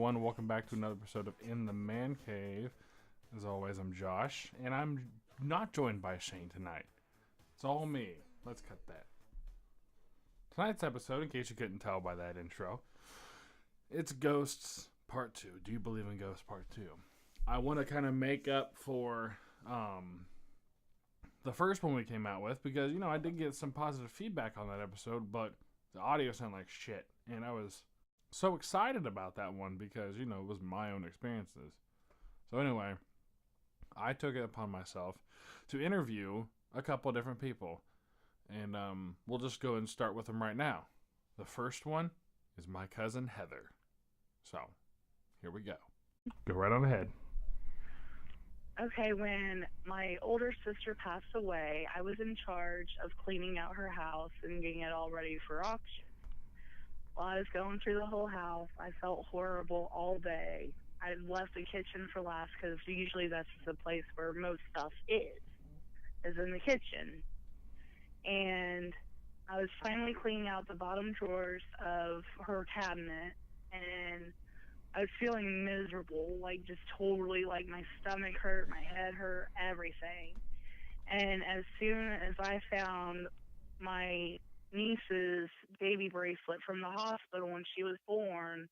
everyone. Welcome back to another episode of In the Man Cave. As always, I'm Josh, and I'm not joined by Shane tonight. It's all me. Let's cut that. Tonight's episode, in case you couldn't tell by that intro, it's Ghosts Part 2. Do you believe in Ghosts Part 2? I want to kind of make up for the first one we came out with because, I did get some positive feedback on that episode, but the audio sounded like shit, and I was so excited about that one because, it was my own experiences. So anyway, I took it upon myself to interview a couple different people, and we'll just go and start with them right now. The first one is my cousin Heather. So, here we go. Go right on ahead. Okay, when my older sister passed away, I was in charge of cleaning out her house and getting it all ready for auction. While I was going through the whole house, I felt horrible all day. I left the kitchen for last because usually that's the place where most stuff is in the kitchen. And I was finally cleaning out the bottom drawers of her cabinet, and I was feeling miserable, just totally, my stomach hurt, my head hurt, everything. And as soon as I found my niece's baby bracelet from the hospital when she was born,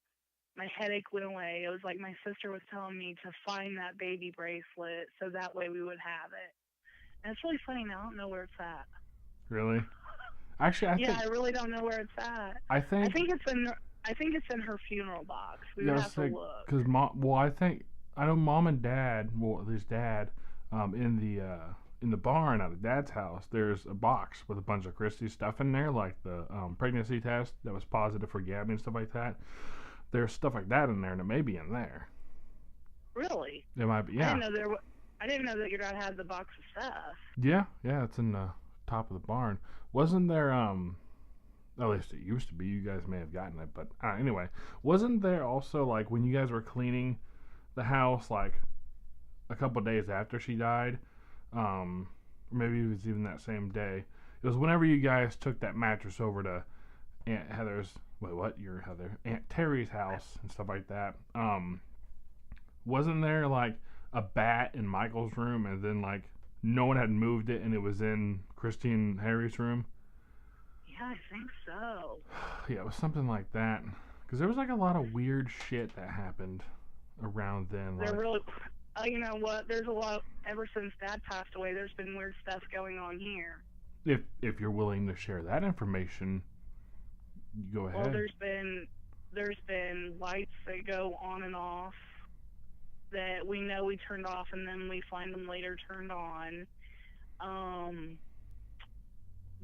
my headache went away. It was like my sister was telling me to find that baby bracelet so that way we would have it. And it's really funny now. I don't know where it's at. Really? Actually, I really don't know where it's at. I think it's in her funeral box. We would have to look. Because I know Mom and Dad, well, at least Dad, in the barn at Dad's house, there's a box with a bunch of Christy's stuff in there, like the pregnancy test that was positive for Gabby and stuff like that. There's stuff like that in there, and it may be in there. Really? It might be, yeah. I didn't know that your dad had the box of stuff. Yeah, it's in the top of the barn. Wasn't there, at least it used to be, you guys may have gotten it, but anyway, wasn't there also, when you guys were cleaning the house, a couple days after she died, maybe it was even that same day, it was whenever you guys took that mattress over to Aunt Heather's, Aunt Terry's house and stuff like that, wasn't there, a bat in Michael's room, and then, no one had moved it, and it was in Christy and Harry's room? Yeah, I think so. Yeah, it was something like that. Because there was, a lot of weird shit that happened around then. You know what? There's a lot, ever since Dad passed away, there's been weird stuff going on here. If you're willing to share that information, you go ahead. Well, there's been lights that go on and off that we know we turned off, and then we find them later turned on.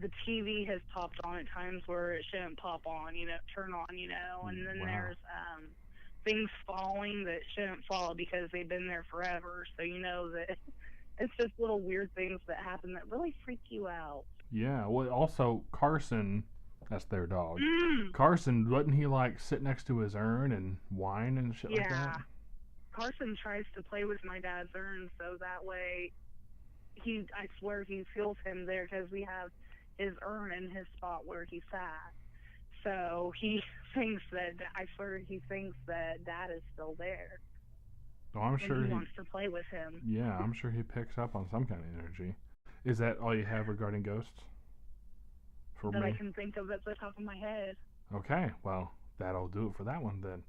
The TV has popped on at times where it shouldn't pop on, turn on, and then there's things falling that shouldn't fall because they've been there forever, so that it's just little weird things that happen that really freak you out. Yeah, well, also Carson, that's their dog. Carson, wasn't he sit next to his urn and whine and shit like that? Yeah. Carson tries to play with my dad's urn so that way I swear he feels him there because we have his urn in his spot where he sat. So he thinks that Dad is still there. Oh, I'm sure he wants to play with him. Yeah, I'm sure he picks up on some kind of energy. Is that all you have regarding ghosts? That I can think of at the top of my head. Okay, well, that'll do it for that one then.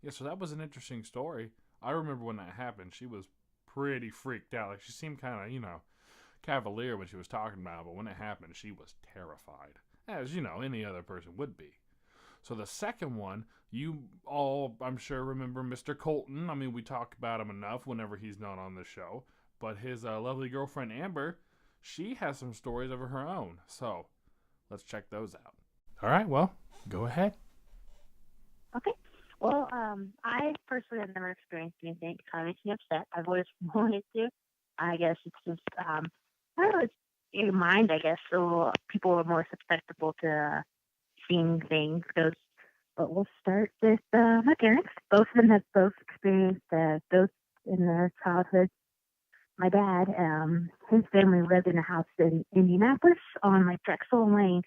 Yeah, so that was an interesting story. I remember when that happened, she was pretty freaked out. She seemed kind of, cavalier when she was talking about it, but when it happened, she was terrified. As, any other person would be. So the second one, you all, I'm sure, remember Mr. Colton. I mean, we talk about him enough whenever he's not on the show. But his lovely girlfriend, Amber, she has some stories of her own. So let's check those out. All right, well, go ahead. Okay. Well, I personally have never experienced anything that kind of makes me upset. I've always wanted to. I guess it's just, I don't know, it's in your mind, I guess, so people are more susceptible to seeing things. But we'll start with my parents. Both of them have both experienced ghosts in their childhood. My dad, his family lived in a house in Indianapolis on Drexel Lane,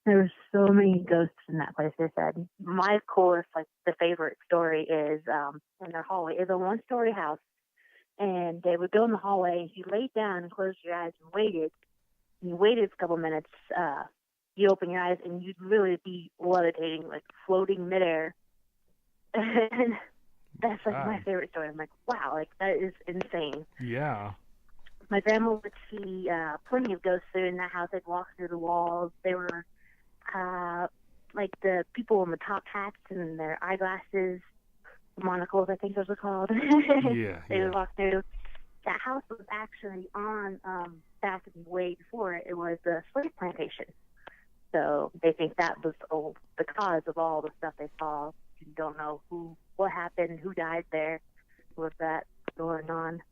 There were so many ghosts in that place, they said. My coolest, like, the favorite story is in their hallway. It's a one-story house, and they would go in the hallway, and you laid down and closed your eyes and waited. And you waited a couple minutes. You open your eyes, and you'd really be levitating, like floating midair. And that's like my favorite story. I'm like, wow, like that is insane. Yeah. My grandma would see plenty of ghosts there in that house. They'd walk through the walls. They were like the people in the top hats and their eyeglasses, monocles, I think those are called. Yeah. They would walk through. That house was actually on back way before it was a slave plantation. So they think that was the cause of all the stuff they saw. You don't know what happened, who died there, was that going on.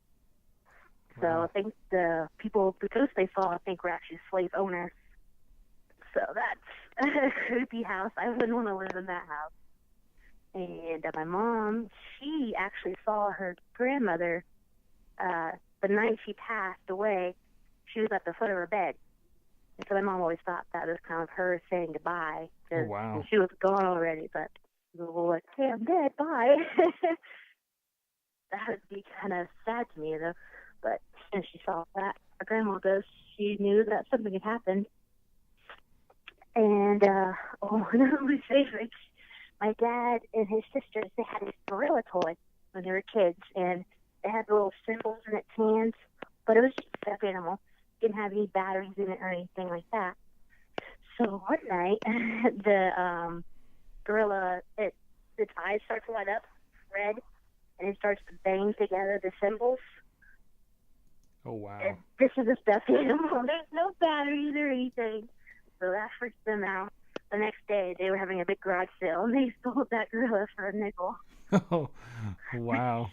So I think the ghosts they saw, I think, were actually slave owners. So that's a creepy house. I wouldn't want to live in that house. And my mom, she actually saw her grandmother the night she passed away. She was at the foot of her bed. And so my mom always thought that was kind of her saying goodbye. Oh, wow. She was gone already, but she was like, hey, I'm dead, bye. That would be kind of sad to me, though. But since she saw that, her grandma ghost, she knew that something had happened. And one of my favorites, my dad and his sisters, they had this gorilla toy when they were kids, and it had the little symbols in its hands, but it was just a stuffed animal. Didn't have any batteries in it or anything like that. So one night, the gorilla, its eyes start to light up red, and it starts to bang together the symbols. Oh, wow. And this is a stuffed animal. There's no batteries or anything. So that freaked them out. The next day, they were having a big garage sale, and they sold that gorilla for a nickel. Oh, wow.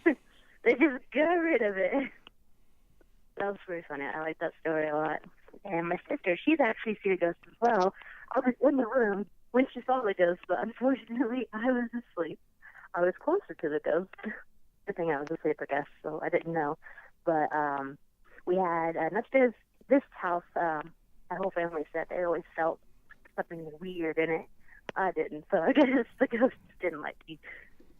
They just got rid of it. That was pretty funny. I like that story a lot. And my sister, she's actually seen a ghost as well. I was in the room when she saw the ghost, but unfortunately, I was asleep. I was closer to the ghost. Good thing I was asleep, I guess, so I didn't know. But we had an upstairs, this house, my whole family said they always felt something weird in it. I didn't, so I guess the ghost didn't like me.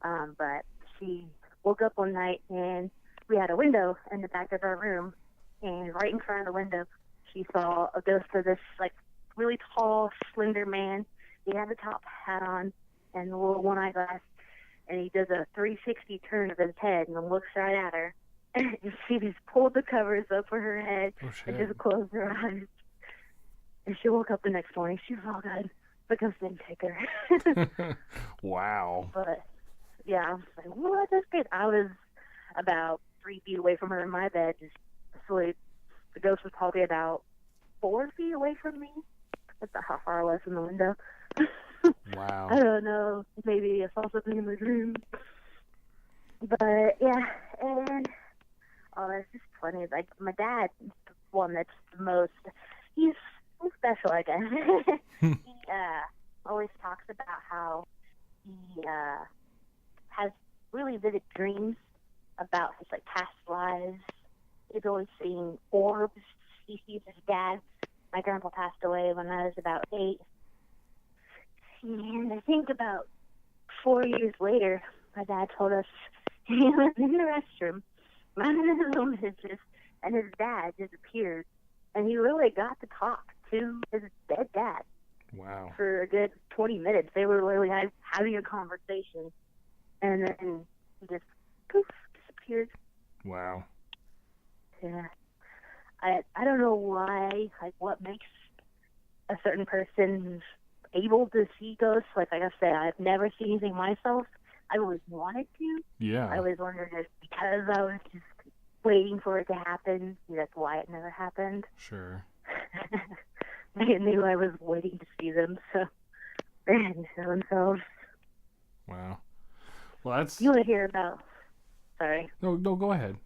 But she woke up one night, and we had a window in the back of our room, and right in front of the window, she saw a ghost of this, like, really tall, slender man. He had the top hat on and the little one eyeglass, and he does a 360 turn of his head and looks right at her. And she just pulled the covers up for her head and just closed her eyes. And she woke up the next morning. She was all good. The ghost didn't take her. Wow. But, yeah, I was like, what? That's good. I was about 3 feet away from her in my bed, just asleep. The ghost was probably about 4 feet away from me. That's about how far I was from the window. Wow. I don't know. Maybe I saw something in my dream. But, yeah, and there's just plenty. Like, my dad, the one that's the most, he's special, I guess. He always talks about how he has really vivid dreams about his, like, past lives. He's always seeing orbs. He sees his dad. My grandpa passed away when I was about 8. And I think about 4 years later, my dad told us he was in the restroom, minding his own business, and his dad disappeared. And he really got to talk to his dead dad. Wow. For a good 20 minutes. They were literally having a conversation. And then he just poof, disappeared. Wow. Yeah. I don't know why, like, what makes a certain person able to see ghosts. Like I said, I've never seen anything myself. I always wanted to. Yeah. I always wondered if because I was just waiting for it to happen, that's why it never happened. Sure. I knew I was waiting to see them, so they didn't show themselves. Wow. Well, that's... You want to hear about... Sorry. No, go ahead.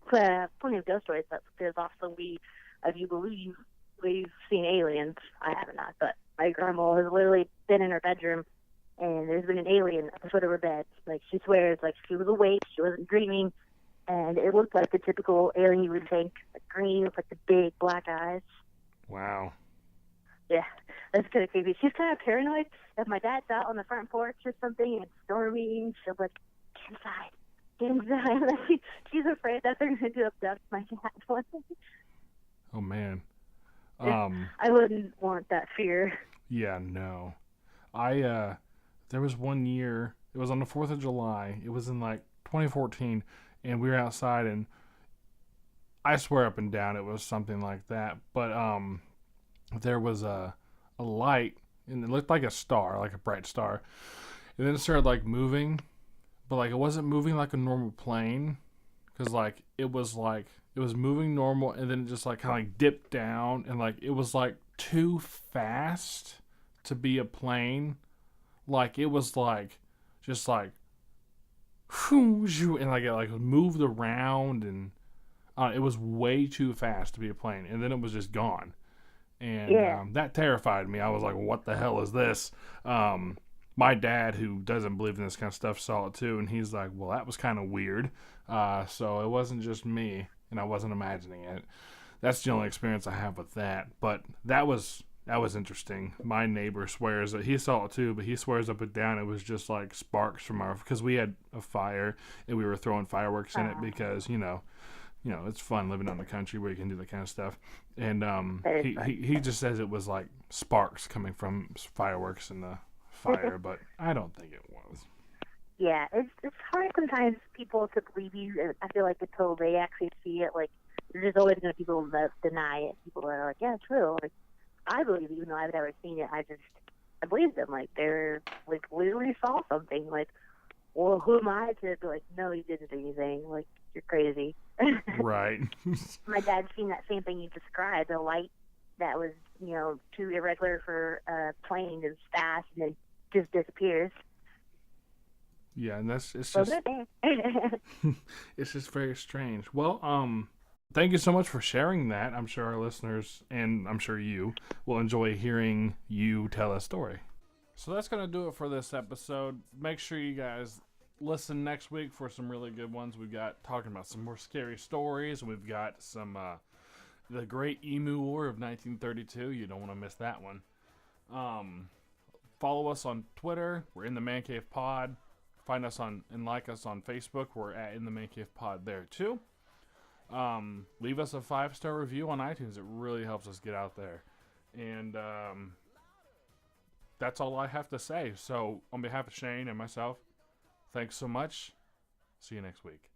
Plenty of ghost stories, but there's also if you believe, we've seen aliens. I have not, but my grandma has literally been in her bedroom, and there's been an alien at the foot of her bed. Like, she swears, like, she was awake, she wasn't dreaming, and it looked like the typical alien you would think, like green with, like, the big black eyes. Wow. Yeah, that's kind of creepy. She's kind of paranoid. If my dad's out on the front porch or something and it's storming, she'll be like, get inside. Get inside. Like, she's afraid that they're going to abduct my dad one day. Oh man. I wouldn't want that fear. Yeah, no. I there was one year, it was on the 4th of July. It was in like 2014 and we were outside and I swear up and down it was something like that. But there was a light and it looked like a star, like a bright star. And then it started like moving, but like it wasn't moving like a normal plane cuz like it was moving normal and then it just like kind of like dipped down and like it was like too fast to be a plane. Like it was like just like and like it like moved around and it was way too fast to be a plane and then it was just gone and Yeah. that terrified me. I was like, what the hell is this? My dad, who doesn't believe in this kind of stuff, saw it too and he's like, well, that was kind of weird. So it wasn't just me and I wasn't imagining it. That's the only experience I have with that, but that was interesting. My neighbor swears that he saw it too, but he swears up and down it was just like sparks from our, because we had a fire and we were throwing fireworks in it because it's fun living out in the country where you can do that kind of stuff. And he just says it was like sparks coming from fireworks in the fire, but I don't think it was. Yeah, it's hard sometimes people to believe you. And I feel like until they actually see it, like there's always going to be people that deny it. People that are like, yeah, true. Like I believe it, even though I've never seen it. I believe them. Like they're like literally saw something. Like, well, who am I to be like, no, you didn't do anything. Like you're crazy. Right. My dad's seen that same thing you described. A light that was too irregular for a plane is fast and then just disappears. Yeah, and it's just it's just very strange. Well, thank you so much for sharing that. I'm sure our listeners and I'm sure you will enjoy hearing you tell a story. So that's going to do it for this episode. Make sure you guys listen next week for some really good ones. We've got talking about some more scary stories. We've got some the Great Emu War of 1932. You don't want to miss that one. Follow us on Twitter. We're in the Man Cave Pod. Find us on and like us on Facebook. We're at In the Man Cave Pod there too. Leave us a 5-star review on iTunes. It really helps us get out there. And that's all I have to say. So on behalf of Shane and myself, thanks so much. See you next week.